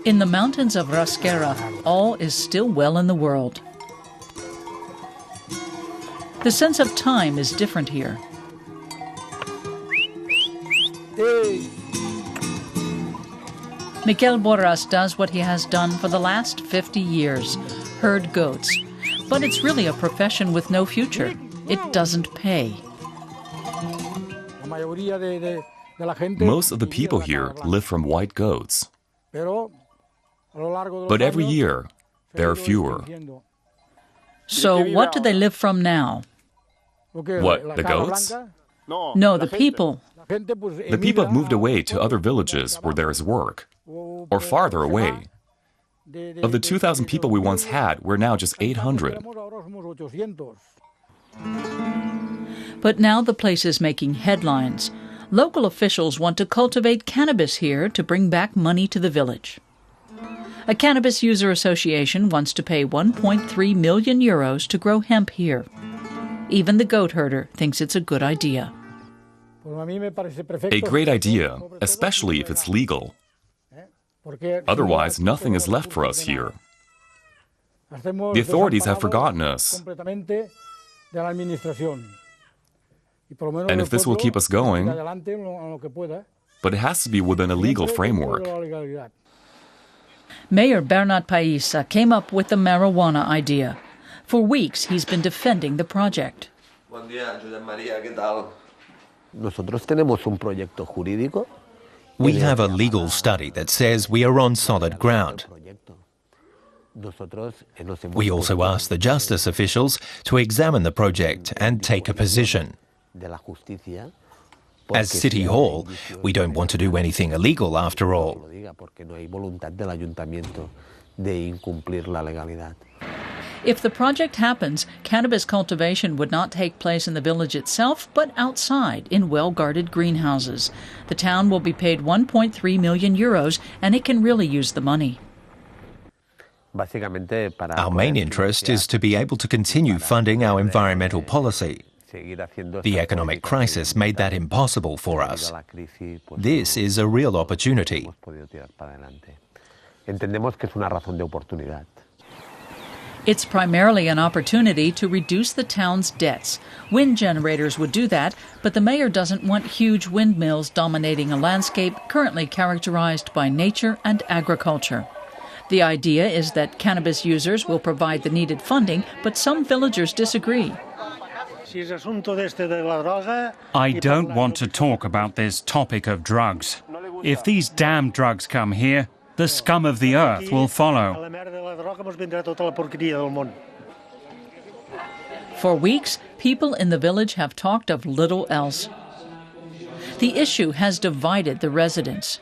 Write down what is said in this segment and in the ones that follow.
In the mountains of Rasquera, all is still well in the world. The sense of time is different here. Miquel Borras does what he has done for the last 50 years, herd goats. But it's really a profession with no future. It doesn't pay. Most of the people here live from white goats. But every year, there are fewer. So what do they live from now? What, the goats? No, the people. The people have moved away to other villages where there is work, or farther away. Of the 2,000 people we once had, we're now just 800. But now the place is making headlines. Local officials want to cultivate cannabis here to bring back money to the village. A cannabis user association wants to pay 1.3 million euros to grow hemp here. Even the goat herder thinks it's a good idea. A great idea, especially if it's legal. Otherwise, nothing is left for us here. The authorities have forgotten us. And if this will keep us going, but it has to be within a legal framework. Mayor Bernat Paisa came up with the marijuana idea. For weeks, he's been defending the project. We have a legal study that says we are on solid ground. We also asked the justice officials to examine the project and take a position. As City Hall, we don't want to do anything illegal after all. If the project happens, cannabis cultivation would not take place in the village itself, but outside in well-guarded greenhouses. The town will be paid 1.3 million euros, and it can really use the money. Our main interest is to be able to continue funding our environmental policy. The economic crisis made that impossible for us. This is a real opportunity. It's primarily an opportunity to reduce the town's debts. Wind generators would do that, but the mayor doesn't want huge windmills dominating a landscape currently characterized by nature and agriculture. The idea is that cannabis users will provide the needed funding, but some villagers disagree. I don't want to talk about this topic of drugs. If these damn drugs come here, the scum of the earth will follow. For weeks, people in the village have talked of little else. The issue has divided the residents.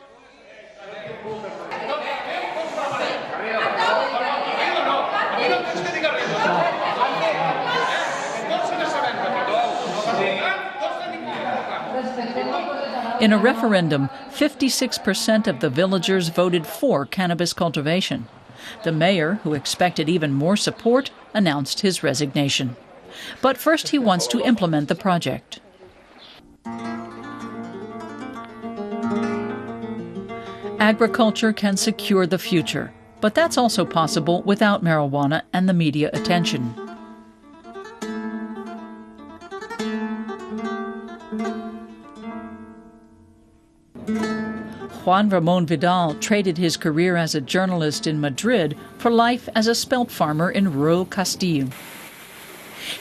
In a referendum, 56% of the villagers voted for cannabis cultivation. The mayor, who expected even more support, announced his resignation. But first he wants to implement the project. Agriculture can secure the future, but that's also possible without marijuana and the media attention. Juan Ramon Vidal traded his career as a journalist in Madrid for life as a spelt farmer in rural Castile.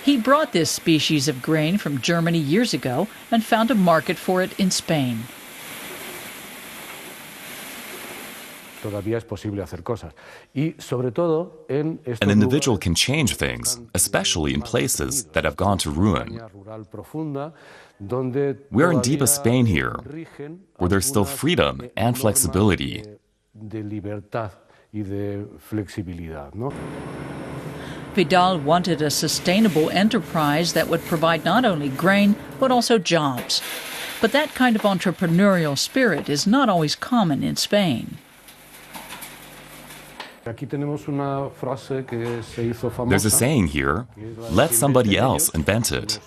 He brought this species of grain from Germany years ago and found a market for it in Spain. An individual can change things, especially in places that have gone to ruin. We're in deepest Spain here, where there's still freedom and flexibility. Vidal wanted a sustainable enterprise that would provide not only grain, but also jobs. But that kind of entrepreneurial spirit is not always common in Spain. There's a saying here, let somebody else invent it.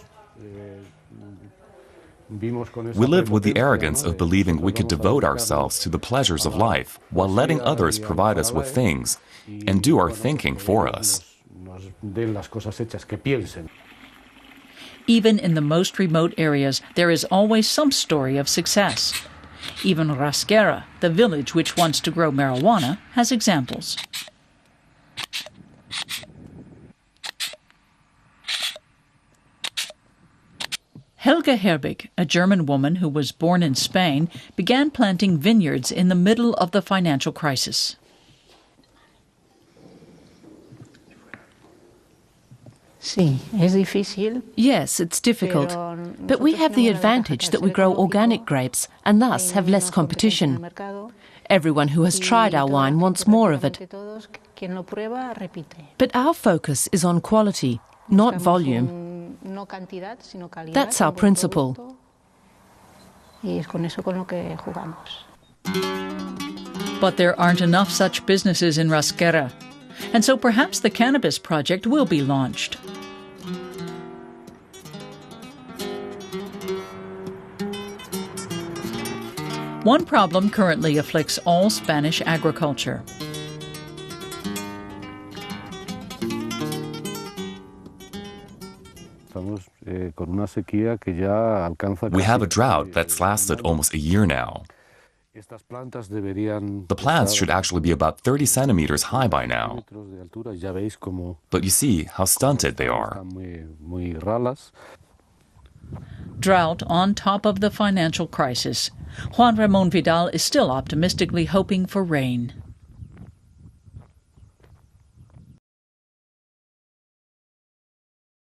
We lived with the arrogance of believing we could devote ourselves to the pleasures of life while letting others provide us with things and do our thinking for us. Even in the most remote areas, there is always some story of success. Even Rasquera, the village which wants to grow marijuana, has examples. Helga Herbig, a German woman who was born in Spain, began planting vineyards in the middle of the financial crisis. Yes, it's difficult, but we have the advantage that we grow organic grapes and thus have less competition. Everyone who has tried our wine wants more of it. But our focus is on quality, not volume. That's our principle. But there aren't enough such businesses in Rasquera, and so perhaps the Cannabis project will be launched. One problem currently afflicts all Spanish agriculture. We have a drought that's lasted almost a year now. The plants should actually be about 30 centimeters high by now. But you see how stunted they are. Drought on top of the financial crisis. Juan Ramon Vidal is still optimistically hoping for rain.